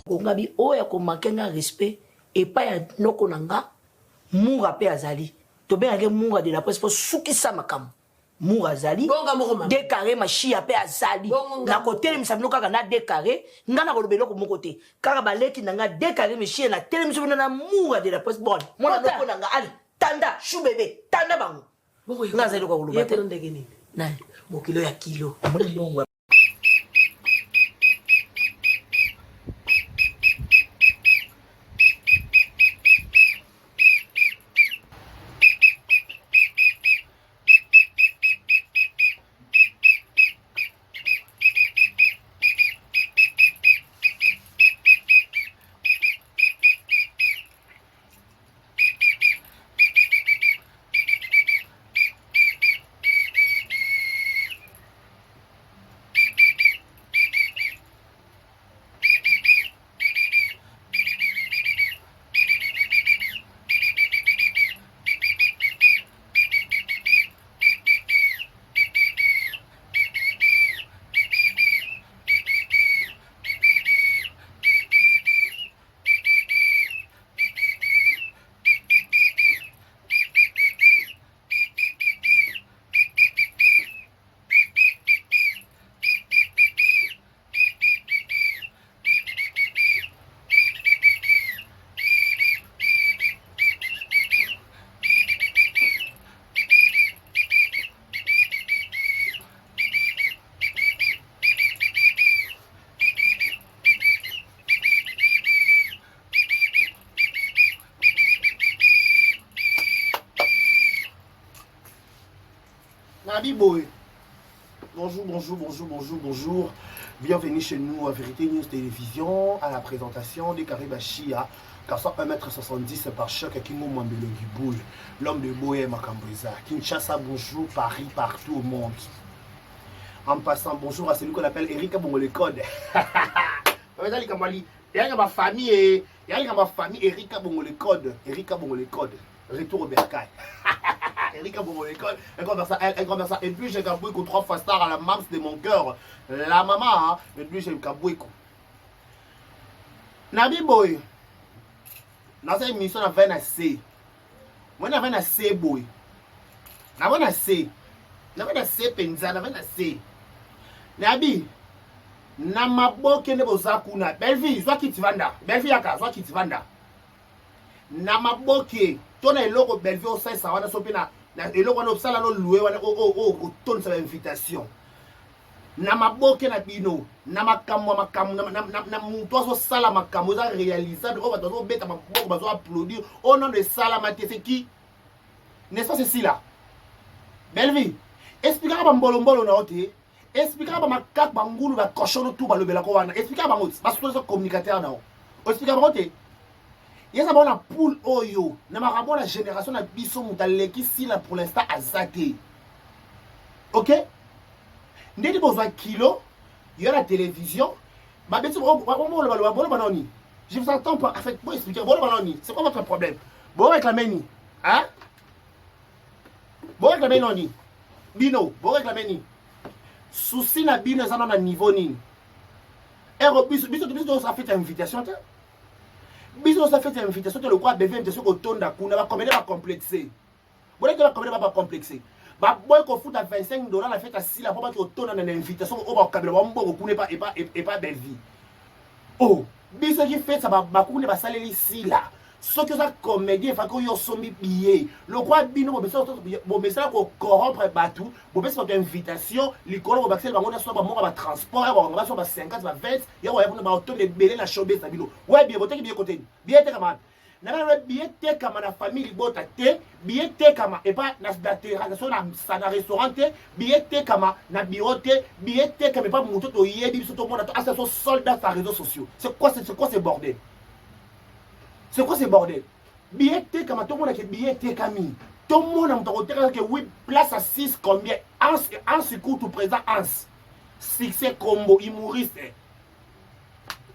Kongabi oya ko makenga respect et pas ya noko nanga munga pe azali. To be ngé munga de la presse pour sukisa makam. Munga azali. Décaré ma chia pe azali. Na côté mi sabino kaka na décaré, ngana ko lobelo ko mon côté. Kaka baleki nanga décaré mi chia na télé mi sabino na munga de la presse bon. Mona noko nanga ali. Tanda chou bébé, tanda bango. Nga azali ko lobelo. Yeko ndenge nini? Nani? Mokilo ya kilo. Mbongo. Boy. Bonjour, bonjour, bonjour, bonjour, bonjour. Bienvenue chez nous à Vérité News Télévision à la présentation des Karibachia, garçon 1m70 par choc à Kingo Mambelo Giboul, l'homme de Boé Makambouza. Kinshasa, bonjour, Paris, partout au monde. En passant, bonjour à celui qu'on appelle Eric Bongolecode. Il y a ma famille, Eric Bongolecode. Eric Bongolecode. Retour au Bercail. Erika Bongolecode, elle comme ça. Et puis j'ai Kabouiko 3 fois star à la mams de mon cœur. La maman, et puis j'ai Kabouiko. Nabi boy. Dans cette émission, on a un C. Moi, on a un C boy. On a un C. On a un C penza, on a un C. Nabi. Namaboke ne bozakuna. Belle-fille, soit qui te vanda. Belle-fille aka, soit qui te vanda. Namaboke. Tona eloko belle-fille au sein ça va sopena. Eloko wana obsala no loué wana o tonne sa invitation. Namaboke na bino, na makambo na muto so sala makambo za réalisable o bato beta maboko bazo applaudir au nom de Salamate c'est qui? N'est-ce pas ceci là? Belle-fille. Expliquez ba mbolo na oté. Expliquez ba makak bangulu ba cochon tout ba lobela ko wana. Expliquez ba ngoti, ba so communicateur na o. Expliquez ba oté. Il y a une poule oyo. Na marabo la génération na biso mutaleki si là pour l'instant azate. OK? Ndedi besoin kilo, il y a la télévision. Ba betu banani. Je vous entends pas en fait pour expliquer banani. C'est quoi votre problème? Bon réclamer ni. Hein? Bon réclamer noni. Bino, bon réclamer ni. Souci na bino za na niveau ni. Et biso ça fait invitation. Biso ça fait invitation le quoi devient invitation au tonda kuna va combien va complexer. Bon que va combien va complexer. Ba boy ko fout à $25 la fête à 6 la pour pas que tonda na invitation au ba kabela ba mbongo kuna pas belle vie. Oh, biso qui fait ça ba kuna ba saleli ici là. Ce que ça comédie fa ko yo sombi billet. Le quoi bino bo message ko corrompre batou, bo pesa votre invitation, likolo ba accès ba ngona so ba monga ba transport, ba so ba 50 ba 20, ya ba ba auto de belé la showbiz bino. Ouais bien, boté bien côté. Bien te camarade. Na ba bien te camarade na famille bota te, bien te camarade et pas na dateration na restaurant te, bien te camarade na bureau te, bien te camarade pas moto to yebi biso to mona to asa so soldat sur réseaux sociaux. C'est quoi ce bordel? C'est quoi ce bordel? Billet T comme tout le monde qui billet T Camille. Tout le monde a montré que 8 places à 6 combien? En secours tout présent en succès combo humoriste.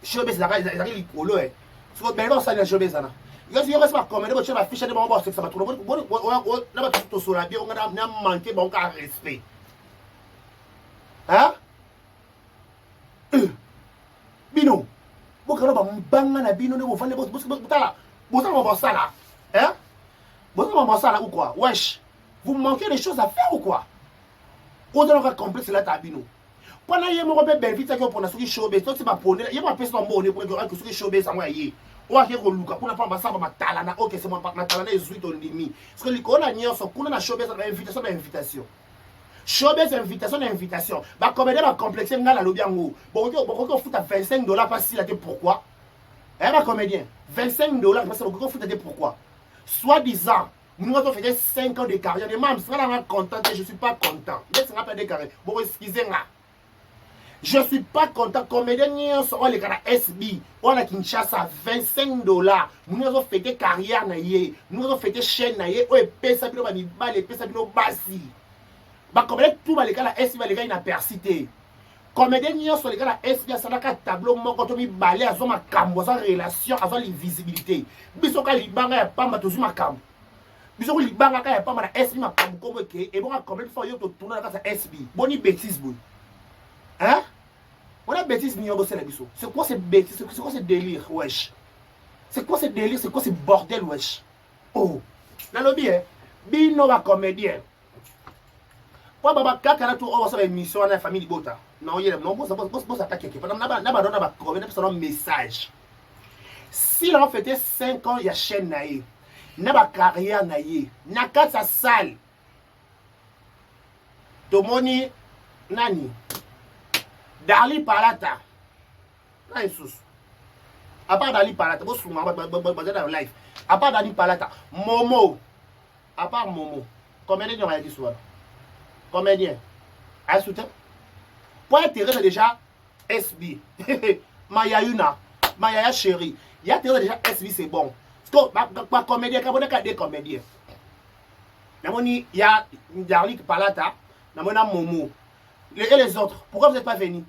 Showbiz ça il licolo eh. So ben ça na showbiz ça. Il y a reste pas comme on va ficher de bon ça va tout le monde on va tout sur la bien on a manqué bon respect. Hein? Bino. boka ba mbanga na bino ne bo vande botala botala ba sala hein botala ba sala ou quoi wesh vous manquez des choses à faire ou quoi autant que complexe là tabino pendant yé mo be vite que pour na soki showbiz to ti ba pone yé ma pesa mbone pour que soki showbiz amwa yé o ake ko luka pour na pa ba samba matala na OK c'est moi matala na ezuito ndimi parce que likona nyonso kuna na showbiz na invitation showbiz invitation ba comédie ba complexer ngala lobi yango boko futa $25 pas si là pourquoi ba comédien $25 parce que boko futa pourquoi soi-disant nous avons fait 5 ans de carrière et même si on est content je suis pas content mais ça n'a pas de carrière bon excusez-moi je suis pas content comédien sur les gars SB on a Kinshasa $25 nous avons fait des carrières nous avons fait des chaînes on est payé ça bino ba les payé ça bino basi ba comédien tout les gars SB les gars inapercité comédien sur les gars SB ça n'a qu'un tableau mon quand on mi balé à son makambo sans relation avant l'invisibilité biso ka libanga ya pamba tozu makambo biso libanga ka ya pamba na SB makambo comme que et bon comédien faut yo to tourner dans sa SB boni bêtise boy hein on a bêtise ni yobo c'est la biso c'est quoi cette bêtise c'est quoi ce délire wesh c'est quoi ce délire c'est quoi ce bordel wesh oh la lobby hein bino ba comédien pour baba kaka na tout on va faire émission na famille bota non yele non boss attaquer que na ba dona ba comédien pour un message si l'on fêtait 5 ans ya chaîne naé na ba carrière naé na kata salle tomoni nani Dali Palata. Non, sous. À part Dali Palata, vous souvent, dans live. À part Dali Palata, Momo. À part Momo. Combien de gens dit soir? Combien? À soutien? Pour intérêt déjà SB. Maya Yuna. Maya chérie. Il y a déjà SB, c'est bon. Parce que comédien, quand on a des comédiens. Il y a Dali Palata. Il y a Momo. Et les autres, pourquoi vous n'êtes pas venus?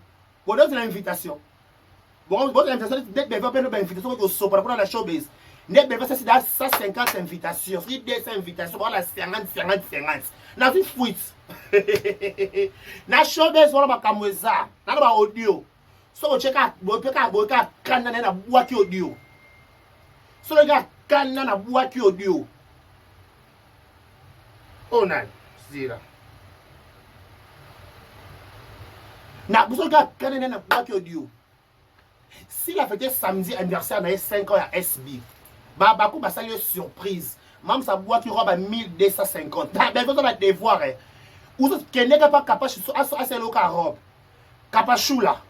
Bon, c'est l'invitation. Bon, l'invitation, dès que vous avez une invitation, vous avez pour la showbiz. Dès que vous avez 150 invitations, si vous avez 100 invitations, vous avez 50. Vous avez une fuite. La showbiz, vous avez un caméra, vous avez un audio. Si vous avez un canal, vous avez un audio. Si vous avez un canal, vous avez un audio. Oh non, c'est là. Na besoin de canner na boîte audio. Si la fête samedi anniversaire na 5 ans à SB. Ba ko ba sali surprise. Même sa boîte qui robe à 1250. Ben vous avez devoir hein. Ou ça keneka pas capable à le robe. Kapachula.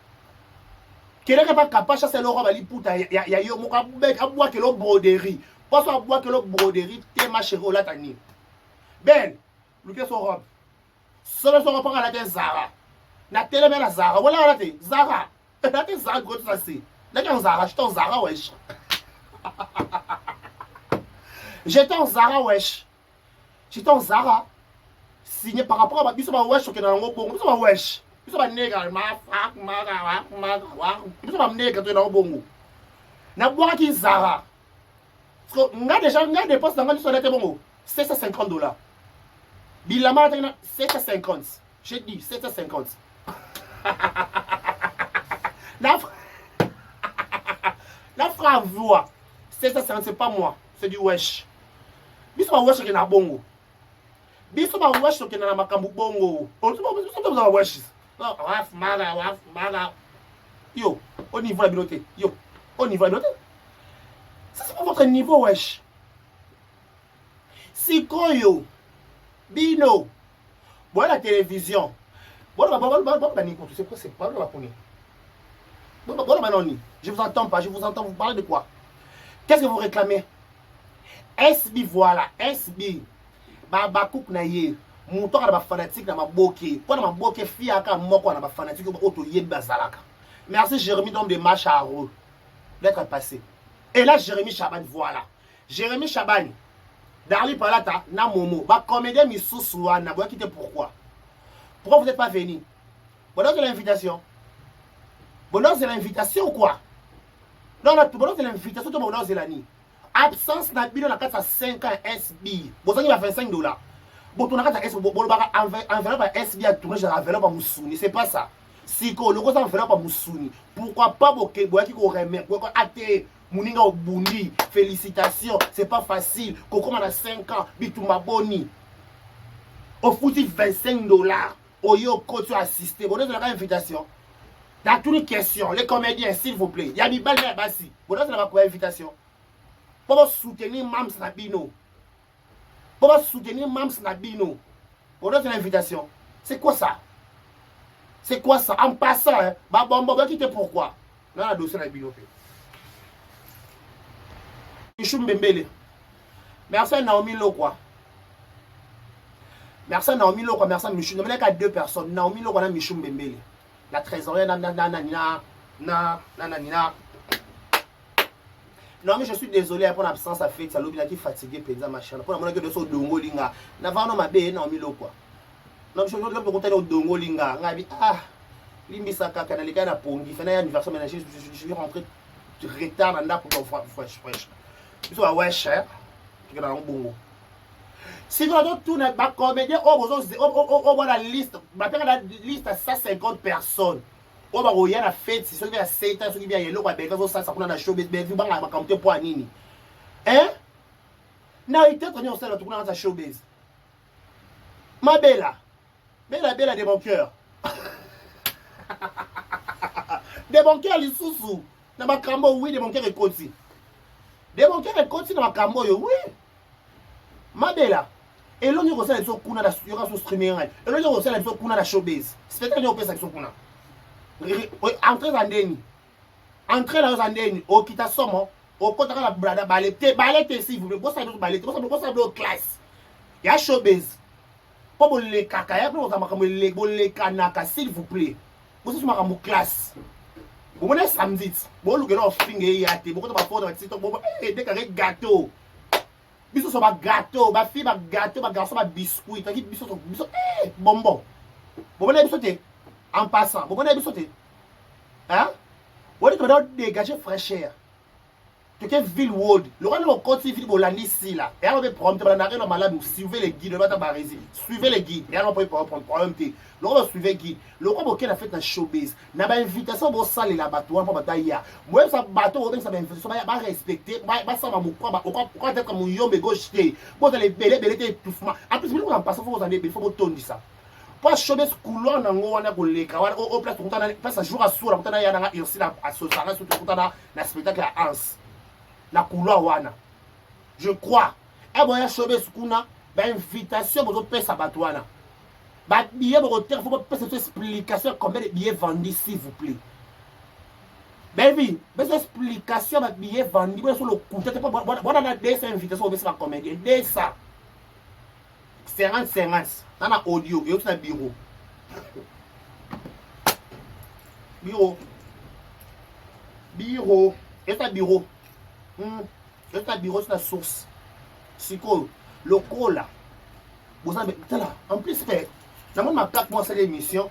Keneka pas capable à le robe ali puta ya yo mo ka boîte que le broderie. Pas ça boîte que le broderie te ma chérie la tani. Ben, look at son robe. Solo son robe à la Zara. Na télé mais la Zara voilà là Zara là Zara gros ça c'est là quand Zara j'étais en Zara wesh j'étais en Zara wesh j'étais en Zara signé par rapport à biso ba wesh que dans bongo biso ba wesh biso ba nègre ma biso ba nègre dans bongo na boire qui Zara parce que nga déjà nga dépense dans nga sur était bongo $750 bilama 750 j'ai dit 750 la frère voix c'est pas moi c'est du wesh biso ba wesh qui na bongo biso ba wesh qui na makambu bongo on ba wesh waf maga yo au niveau de la bibliothèque yo au niveau de la bibliothèque ça c'est pas votre niveau wesh Sikoyo Bino bon la télévision bon, c'est pas la première. Je vous entends pas, je vous entends, vous parlez de quoi? Qu'est-ce que vous réclamez? SB, voilà, SB. Bakouk na ye, mouton à la fanatique, na ma boke. Pour ma boke, fille à ka moko na ma fanatique, auto ye bazalaka. Merci Jérémy, d'homme de match à rôle. D'être passé. Et là, Jérémy Chaban, voilà. Jérémy Chaban, Darli Palata, na Momo. Ba comédien Missou Souana, vous quittez pourquoi? Pourquoi vous n'êtes pas venu? Bonheur de l'invitation. Bonheur de l'invitation ou quoi? Non, bonheur de l'invitation, tout bonheur de l'année. Absence n'a pas de 4 à 5 ans SB. Vous avez $25. Bon, tu n'as pas SB. Bon, enveloppe SB à tourner, j'ai enveloppe à Moussouni. C'est pas ça. siko loko ça vraiment pas musuni pourquoi pas boke boyaki ko remettre ko ate muninga obundi félicitations c'est pas facile koko na 5 ans bituma boni au fouti $25 oyo kotu assister bonne la invitation dans toutes les questions les comédiens s'il vous plaît ya mi balé basi bonne la ko invitation pour soutenir Mams Nabino pour soutenir Mams Nabino bonne l'invitation c'est quoi ça. C'est quoi ça? En passant, hein? Bah bon, quitter pourquoi? Dans la dossier de Bilopé. Michou Mbembele. Merci à Naomi Lokwa. Merci à Naomi Lokwa, merci à Michou. Il n'y a qu'à 2 personnes. Naomi Lokwa et Michou Mbembele. La trésorière, non, mais je suis désolé pour l'absence à fait. Ça l'a qui fatigué, pédant, machin. Pour la monnaie que de son dongo linga. N'avons pas bé, Naomi Lokwa. Non, je suis côté de Dongo Linga. Ah, Limbisa Kaka, les gars, pour il fait un anniversaire, mais je suis rentré retard dans la pour ton fresh. Tu vois, ouais, cher. Tu as un bon. Si vous avez tout net, ma comédien, on va la liste. Ma père a la liste à 150 personnes. On va regarder la fête. Si ceux qui ont 7 ans, ceux qui ont yellow, ça prend la showbiz, mais vous va compter pour Nini. Hein? Non, il était tenu au sein de tout le monde dans la showbiz. Ma belle. Bella des bons cœurs. Des bons cœurs, les sous-sous. Dans ma cambo, oui, des bons cœurs et côté. Des bons cœurs et côté dans ma cambo, oui. Ma bella. Et l'on y ressent les gens qui ont sur streaming. Et l'on y ressent les gens qui ont la showbiz. C'est peut-être que vous avez entrez dans Deni. Entrez dans Deni. Au Kita Somo. Au côté de la brada balette. Balette, s'il vous plaît. Vous savez, balette. Vous savez, classe. Il y a showbiz. Pas pour les caca, pour les canaka, s'il vous plaît. Vous êtes sur ma classe. Vous venez samedi. Vous voulez faire un finger, vous voulez faire un TikTok, vous voulez faire un gâteau. Bisous sur ma gâteau, ma fille, ma gâteau, ma garçon, ma biscuit. Bisous, bonbon. Vous venez sauter. En passant, vous venez sauter. Hein? Vous voulez dégager fraîcheur. Tu es ville wood. Le roi de mon côté, il faut l'année ici là. Et on va prendre, on a rien malade, suivez les guides, on va t'abaréser. Suivez les guides. Et on va prendre problème. Le roi va suivre les guides. Le roi va a fait un showbiz. N'a pas invitation pour saler la bateau, pour batailler. Moi, ça bateau, ça va invitation, va respecter, va ça va me croire, pourquoi être comme un yom et gauche. Vous allez belé étouffement. En plus, vous en passez, vous en il faut vous tourner ça. Pour showbiz coulant dans on a pour les cas, au place pour ça jour à soir, pour y a ici là à ce ça surtout pour na spectacle à Ans. La couloir wana je crois et bon ya showbiz kuna ba invitation pour payer sa batouana ba billet pour hôtel faut pas cette explication combien de billets vendus s'il vous plaît baby mais explication ba billets vendus sur le coup t'es pas bon a des invitations au ça comédien des ça 50 dans la audio et aussi dans bureau et ça bureau. C'est un bureau, c'est la source. C'est quoi? Le cola. Vous avez. Là, en plus, dans ma 4 mois, c'est l'émission.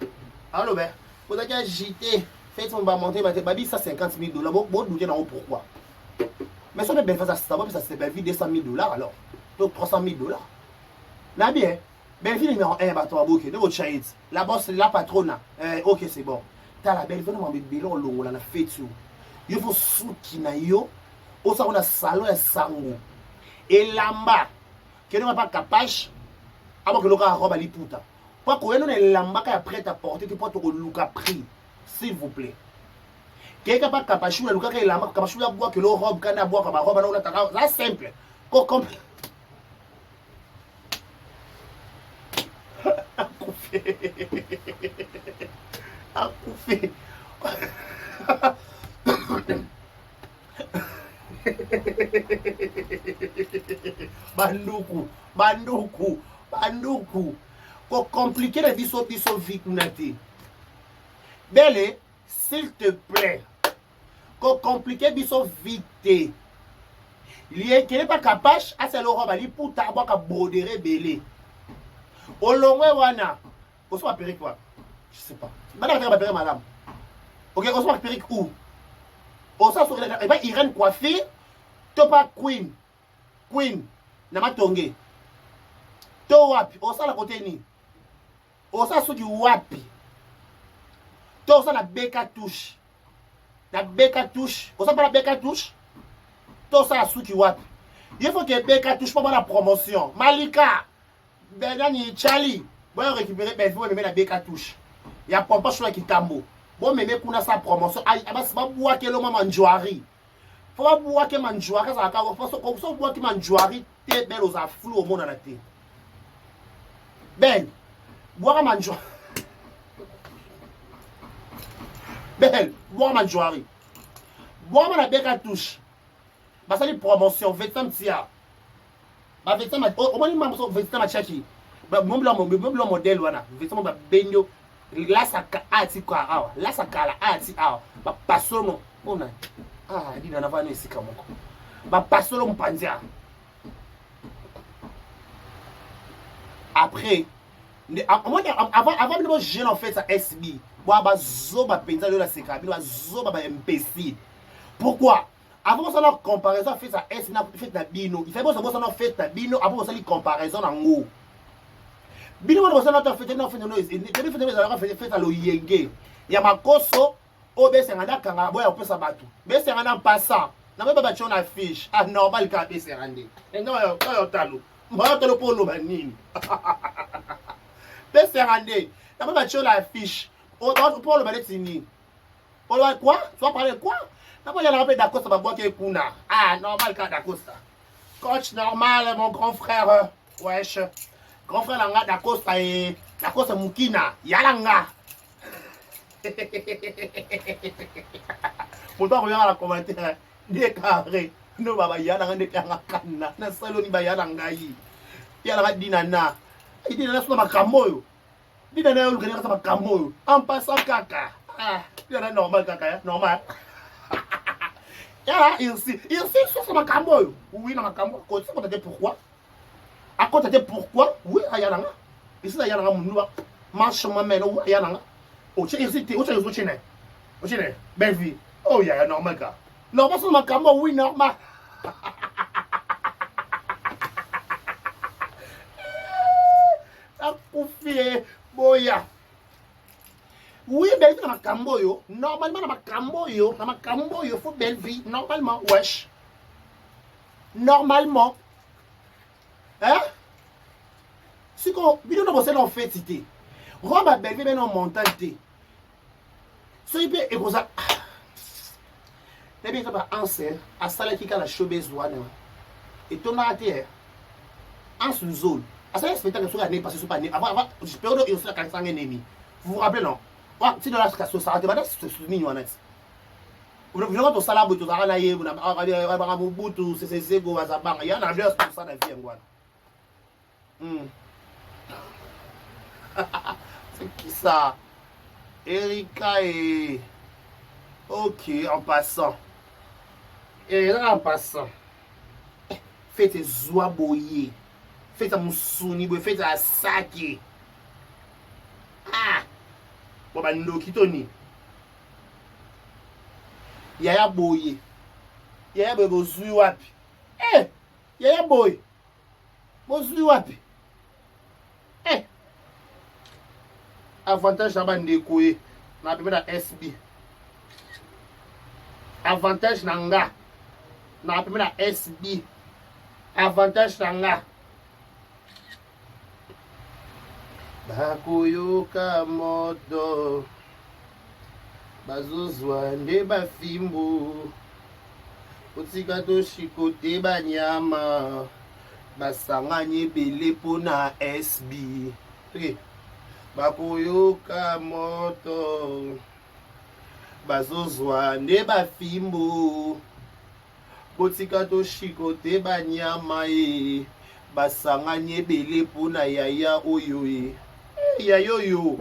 Alors, ben, vous avez agité. Faites on va monter, baby, ça $50,000. Vous doutez dans pourquoi. Mais ça, ben, ça c'est ben, 200 $000 alors. Donc, $300,000. Là, bien. Ben, ville numéro 1, bateau à bouquet, de votre chaïd. La bosse, la patronne. Ok, c'est bon. T'as la belle, venez m'embêter, belon, l'eau, on a fait tout. Il faut soutenir yo. Au salon de salon et sango. Et lamba, qui n'est pas capache, avant que le gars robe à l'ipouta. Pour que vous ayez lamba qui est prêt à porter, tu peux te louer prix, s'il vous plaît. Quelqu'un pas capache, le gars qui est lamba, capache, il boire que le robe, quand il boit comme robe, là simple. Complet. À couffer. Banduku. Pour compliquer la vie sur vie Belle, s'il te plaît. Pour compliquer la vie sur vie. Il n'est pas capable, à ce robe ali pour t'avoir qu'à broder belé. Au long wana. On soit apérer quoi? Je sais pas. Madame va apérer madame. OK, on soit apérer où? On soit sur Irène coiffée. Topa queen na matonge to wapi osala côté ni osa soki wapi Tout ça, la béca touche. La béca touche. Vous savez pas la béca touche? Tout ça, la souki wapi. Il faut que béca touche pas la promotion. Malika, Benani, Charlie, vous récupérer, ben vous mettez la béca touche. Il y a pas choix qui tambo. Bon, mais pour sa promotion, c'est pas boire que l'homme manjoari. Faut pas boire que manjoari, ça va parce que comme ça boire que manjoari, t'es belle aux afflux au monde à la tête. Ben, boire manjoari. Ben, boire manjoari. Boire la béca touche. Bah ça les promotions, 25 tia. Bah 25 au moins il m'a 25 chaki. Bah mon modèle wana, 25 ba benyo. Là ça ati kwa awa, là ça kala ati awa. Ba pasono ona. Ah, dina na vana isika moko. Ba pasono mpanzia. Après avant de jeune en fait ça SB. Boa ba zoba penza de la sekabi, ba zoba ba MPC. Pourquoi? Avant ça la comparaison fait ça S na fait na bino. Il fait bon ça na fait na bino avant ça li comparaison na ngo. Bino mo ça na fait na fait no fait na lo yenge. Ya makoso obese nganda kanga boya opesa batu. Bese nganda passa. Na ba ba chona fish. Ah normal ka bese ngande. Non yo talo. Mo talo polo ba nini. Bese ngande. Na ba chona fish. O polo ba letini. Polo quoi? Tu vas parler quoi? D'abord, il y a la d'Acosta, ma boîte qui est Kuna. Ah, normal, quand d'Acosta. Coach normal, mon grand frère. Wesh. Grand frère, là, d'Acosta et. D'Acosta Mukina. Yalanga. Pourtant, regarde à la commentaire. Décarré. No, baba, Yalanga, décarré. Na saloni, ba Yalanga. Yalanga, dinana. Il dit, c'est ma camoyo. Dinana, il regarde ma camoyo. En passant, caca. Ah, dinana, normal, caca. Normal. Il sur ma cambo. Oui, dans ma cambo. Tu sais pourquoi? À côté de pourquoi? Oui, à Yananga. Ici, à Yananga, mon marche ma mère, ou à Yananga. Oh, tu es ici, tu es ici, tu es belle vie. Oh, il y a normal, gars. Normal, sur ma cambo, oui, normal. Ça couffe, boya. Oui, belle vie dans ma cambo, yo. Normalement, dans ma cambo, yo, faut belle vie. Normalement, wesh. Normalement. Hein? Si qu'on, bidon n'a pas en fait, c'était. Robe à belle vie, mais non, montagne, t'es. So, il peut, et pour ça. T'es bien, ça va, en scène, à salle qui a la chaubeuse douane. Et ton artère, en sous-zone. À ça, spectacle sur l'année, parce que c'est pas né. Avant, je peux dire, il y a aussi la 400 ennemis. Vous vous rappelez, non? Si dans la situation, ça va être mignon. Vous avez un salaire, vous avez un bout, c'est vous avez un il y a un avion pour ça dans la vie. C'est qui ça? Erika et. Ok, en passant. Et là, en passant. Faites Zouaboye. Faites à Moussouni, faites à Saki. Ah! Bon, bah, nous quittons. Yaya boy. Yaya boy, bozui wapi. Eh! Yaya boy. Bozui wapi. Eh! Avantage na bande koye. Na bebe na SB. Avantage na nga. Na bebe na SB. Avantage na nga. Bakoyoka moto bazozwa nde bafimbu otika toshikote banyama basanganye ebele mpona SB. Okay. Bakoyoka moto bazozwa nde bafimbu otika toshikote banyama basanganye ebele mpona yaya oyo Yayoyo.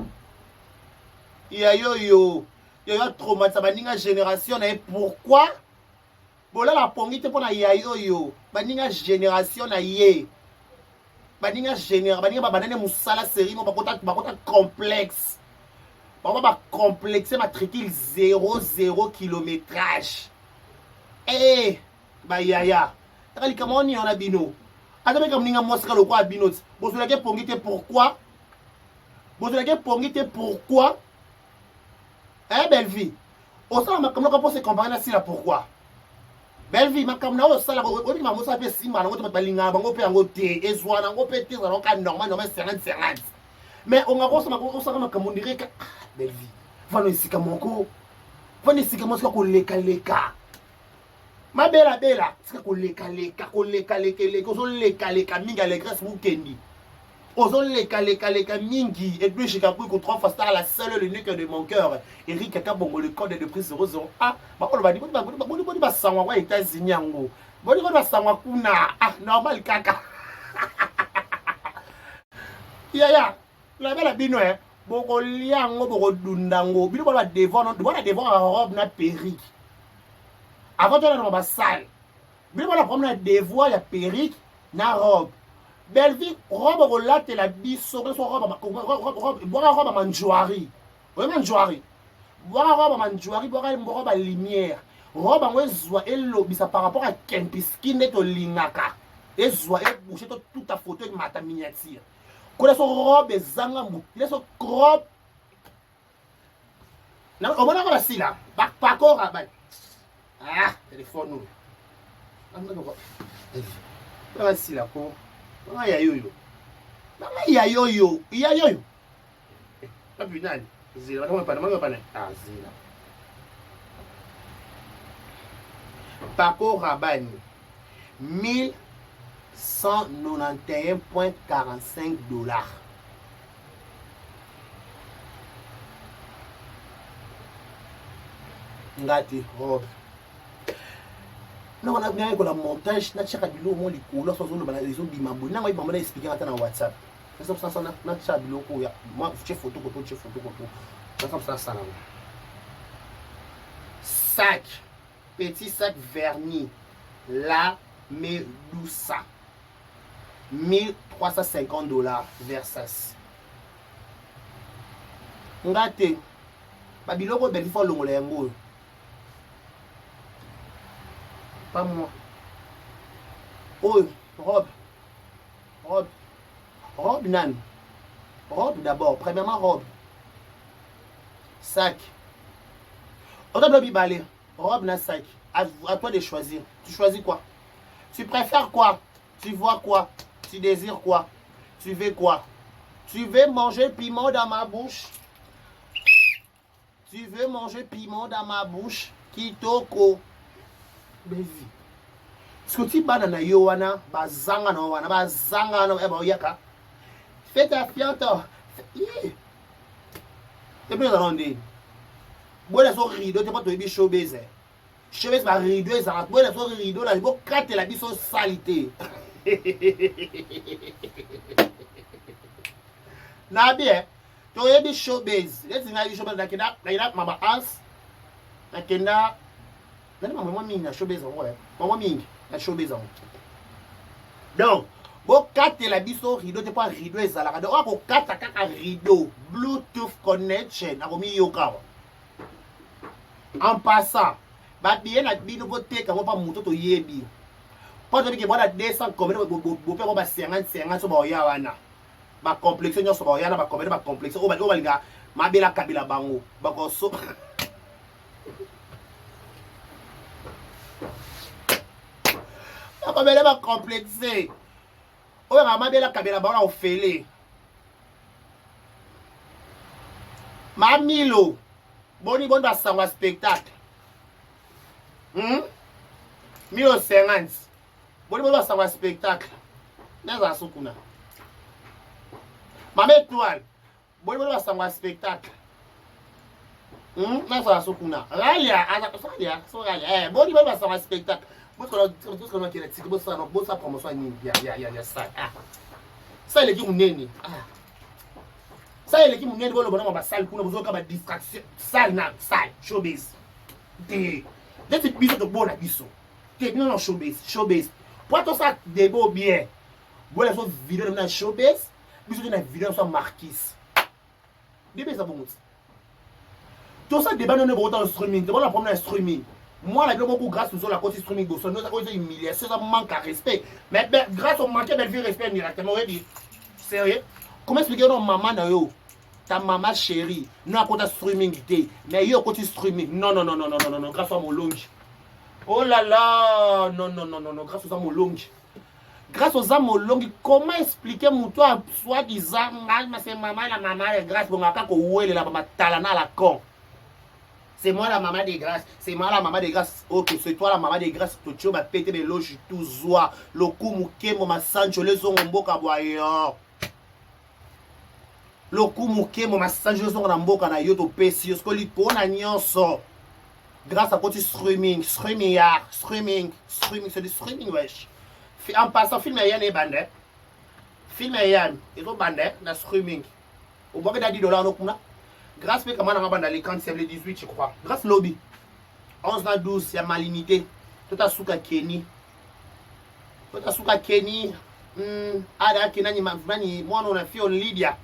Yayoyo. Yaya traumatisé baninga génération na pourquoi? Bola la pongite pour na yayoyo. Baninga génération na ye. Baninga génération baninga banane musala série mo bakota complexe. Ba complexer matricule 0 kilométrage. Eh ba yaya. Takali kamoni on a bino. Atabe comme ninga mosika lo kwa bino. Bozula ke pongite pourquoi? Vous avez pourquoi? Hein, belle vie. Au sein, comme on peut se comparer là, pourquoi? Belle vie, ma comme na sala ko ma mosa pe simba na ngoto balinga bango pe ngo te ezwa na ngo pe te za ka normal 50 mais on nga kosa ko saka makamondire ka belle vie vano isika moko vano isika moko ko leka ma bela sika ko leka ko zo leka mingi à l'écran sur weekendi ozo leka mingi et puis chika ko 3 fois star la seule l'unique de mon cœur Eric Kaka bongo le code de prise 00 ah ba ko ba di ba sangwa kwa États-Unis yango boni ko ba sangwa kuna ah normal kaka ya la bela bino boko liango boko dundango bino ba devant robe na perruque avant de na ba salle bino ba prendre devoir ya perruque na robe belle vie robe relate la biso robe manjoari oui manjoari robe manjoari robe lumière robe ngo ezwa elobisa par rapport à Kempiski neto lingaka ezwa e boucher toute ta photo avec mata miniature kola so robe ezanga mu il so crop na o mona ko sila ba ko rabat ah téléphone nous ba sila ko ya yoyo. Papi nani? Zila, pana. Ah, zila. Paco Rabanne, 1191,45 $. Ngati robe. Non, on a bien avec la montage, na chaka bilo mo likolo so zo lo bana les bi mambo. Na ngai bamba expliquer ata na WhatsApp. Ça ça na chaka bilo ko ya. Moi je photo ko. Ça comme ça là. Sac. Petit sac vernis. La Medusa. 1350 $ Versace. Ngate. Ba biloko beli fo longola yango. Pas moi. Oh, robe, nan. Robe d'abord. Premièrement, robe. Sac. On doit balai. Robe, nan, sac. À toi de choisir. Tu choisis quoi? Tu préfères quoi? Tu vois quoi? Tu désires quoi? Tu veux quoi? Tu veux manger piment dans ma bouche? Tu veux manger piment dans ma bouche? Kitoko. Bezi. Ce que tu bana na yo wana bazanga na wana bazanga na eba oyaka. Fais ta fianta. T'es bien rondé. Bois so rideau t'es pas to bi showbiz. Showbiz ba rideau ça bois so rideau là il faut crater la biso salité. Na bien. To yebi showbiz. Let's na bi showbiz na mama ans. Na kenda maman mingi na showbiz ouais. Maman mingi na showbiz. Donc, bo kate la biso rideau te pas rideau ezalaka. Donc ko kata kaka rideau Bluetooth connection na komi yoka. En passant, ba bien na bino bo te ka pa muto to yebi. Pas de que voilà 200 combien bo pe ko ba 50 so ba ya wana. Ba complexe nyo so ba ya na ba combien ba complexe o ba linga ma bela kabila bango. Ba ko so on va pas complexer. On va bien la caméra ba on fêlé. Mamilo. Boni bon ba sangwa spectacle. 1050. Boni bon ba sangwa spectacle. Naza sukuna. Mama étoile. Boni bon ba sangwa spectacle. Naza sukuna. Ralia, aza so ralia. Boni bon ba sangwa spectacle. Moi, tout ce qu'on a qui est là, c'est ça promotion il y a ça. Ça il est qui muneni. Ça il est qui muneni bon le bonhomme ba salle kuna besoin ka distraction. Salle showbiz. Dès que biso de bon na biso. Que non showbiz. Pour tout ça débo bien. Voilà so vidéo na showbiz, biso na vidéo sur marquise. Débé ça bon. Tout ça débat non est dans streaming, c'est bon la première streaming. Moi, la beaucoup grâce aux la côté streaming, nous avons humilié, ça manque à respect. Mais grâce au manque de respect, directement, on dit, sérieux, comment expliquer nos mamans, ta maman chérie, non à côté streaming, mais yo côté streaming, non, grâce à mon long. Oh là là, non, grâce à mon long. Grâce aux âmes longues, comment expliquer mon toi soi-disant, c'est maman, la maman de grâce, bon, la maman talana la con. C'est moi la maman de grâce, c'est moi la maman de grâce. Ok, c'est toi la maman de grâce, tu vas péter les loges, tout zoa, le coup mouké, mon massancho, les ongles, mboka boyan. Le coup mouké, mon massancho, les ongles, mboka na yoto pesi, yo skoli, on a nyonso. Grâce à côté streaming, c'est du streaming, wesh. En passant, film Yann et Bandé. Film Yann, et tout Bandé, dans streaming. Au bout de $10, grâce à comment on a dans les 18, je crois. Grâce lobby. 11 à 12, il y a malinité. Tout à souka Kenny. Ada Kenani, moi, on a fait Lydia.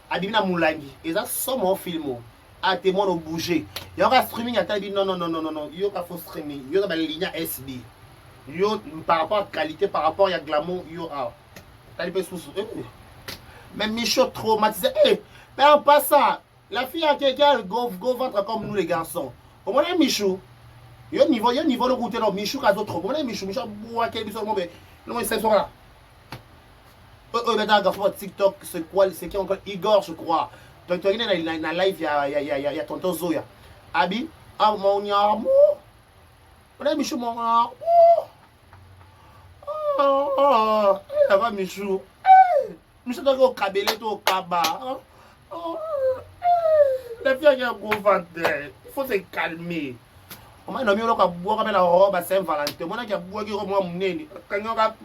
Adina Moulangi. Et ça, c'est mon film. Ah, témoin au bouger. Il y aura streaming, il y a dit non. Il y aura faux streaming. Il y aura la ligne SB. Yo, par rapport à qualité, par rapport à glamour, yo, même Michaud traumatisé. Mais en passant, la fille a quelqu'un go ventre comme nous les garçons. Comment est Michou? Yo niveau le goûter non Michou qu'à d'autres. Comment est Michou boit quel bisou mauvais. Non, c'est ça là. Mais dans garçon TikTok, c'est quoi? C'est qui encore Igor, je crois. Donc tu regardes dans live, il y a tonton Zoya. Abi, ah mon amour. On est Michou mon amour. Avant Michou. Michou doit au cabelé au kaba. La fille a un gros ventre. Il faut se calmer. On m'a nommé à boire comme la robe à Saint-Valentin. Moi, j'ai boire qui remonte mon nez. Quand on va.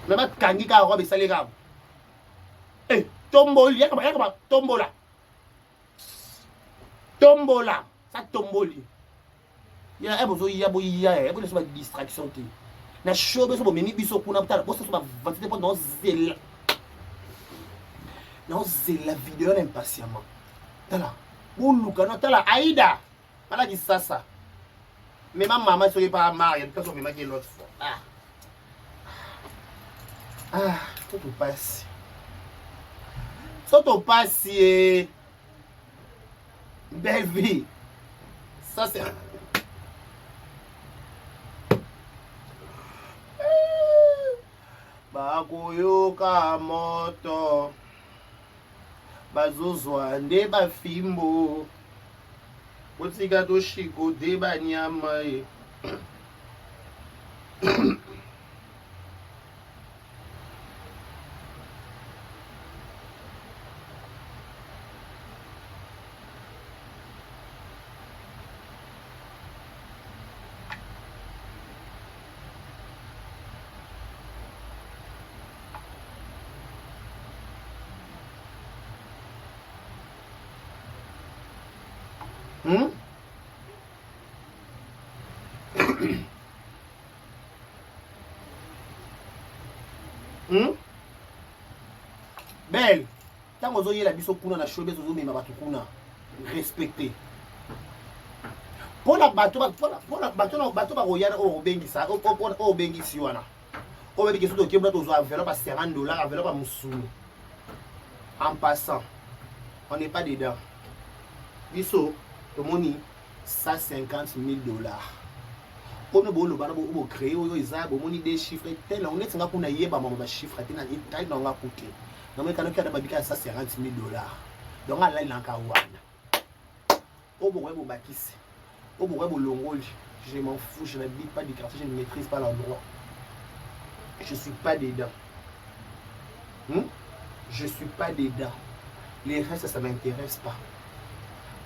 Mais ma kangi ka robe ça les gars. Tomboli, y'a tombola. Tombola. Ça tomboli. Il y a une distraction. Na shobe so memi biso kuna mtala bosa so ba vantite po non zela vidéo impatiemment tala buluka no tala Aïda mala di sasa mais ma maman so pas mariée parce que maman qui l'autre fois tout passe tout passe belle vie ça c'est bakoyoka moto bazozwa nde bafimbo kotika toshiko de banyama Belle, tant que vous avez la biso kuna na shobe zozo mema batu kuna respecter. Pour la bateau ba royana o bengisa o bengisi wana. O bebi keso to kebla to zo enveloppe à $50, enveloppe à musulu. En passant, on n'est pas dedans. Biso, le money, ça $50 000. On a créé des chiffres tels on est qu'on a yéba ma chiffre taille dans la côté. Donc quand on a ça $50 000. Donc là il en kawana. Au bout de bâtisse. Au bout de longol, je m'en fous, je n'habite pas du quartier, je ne maîtrise pas l'endroit. Je suis pas dedans. Je suis pas dedans. Les restes ça m'intéresse pas.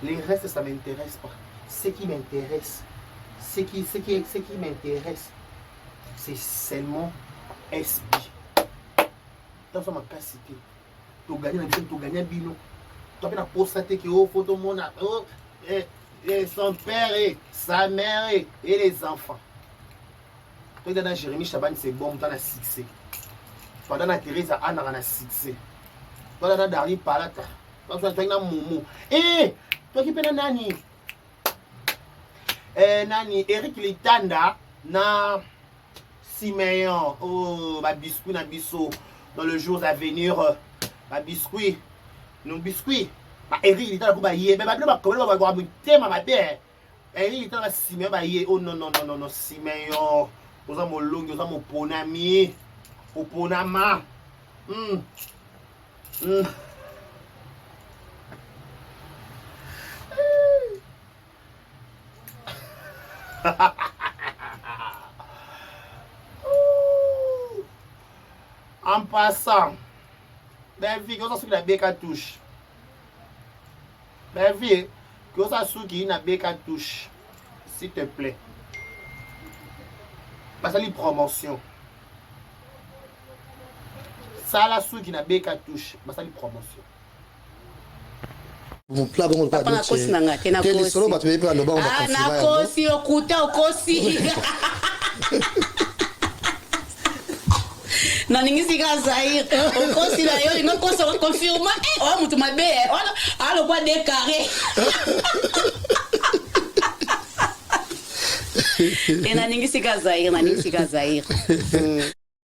Les restes ça m'intéresse pas. Ce qui m'intéresse, ce qui m'intéresse, c'est seulement SB. Dans ma capacité, tu gagnes bino. Tu as posté que oh photo mon son père et sa mère et les enfants. Tu dans Jérémie Chaban c'est bon, tu as succès. Tu dans Thérèse Anna a succès. Tu dans Dari Palata. Tu dans Momo. Toi qui peux nani? Nani Eric Litanda na Simeon ba biscuit na biso dans les jours à venir ba biscuit non biscuit ba eri il tala ko ba yé mais ba bino ba komela ba ko tema ma be eri il tala sime ba yé oh non non non non sime yo oza molongi oza moponami oponama En passant, ben vie, que ça soit la béca touche. Ben vie, que ça soit qui na béca touche, s'il te plaît. Parce que les promotions. Ça la soit qui na béca touche, parce que les promotions. Mon plat bon pas na kosi na ngate na kosi. Solo ba tu pas no ba on ah na kosi okuta okosi. Na ningisi ka Zaire. Okosi la yo ngo kosi ko confirma oh mutu mabe alo kwa de carré. Na ningisi ka Zaire.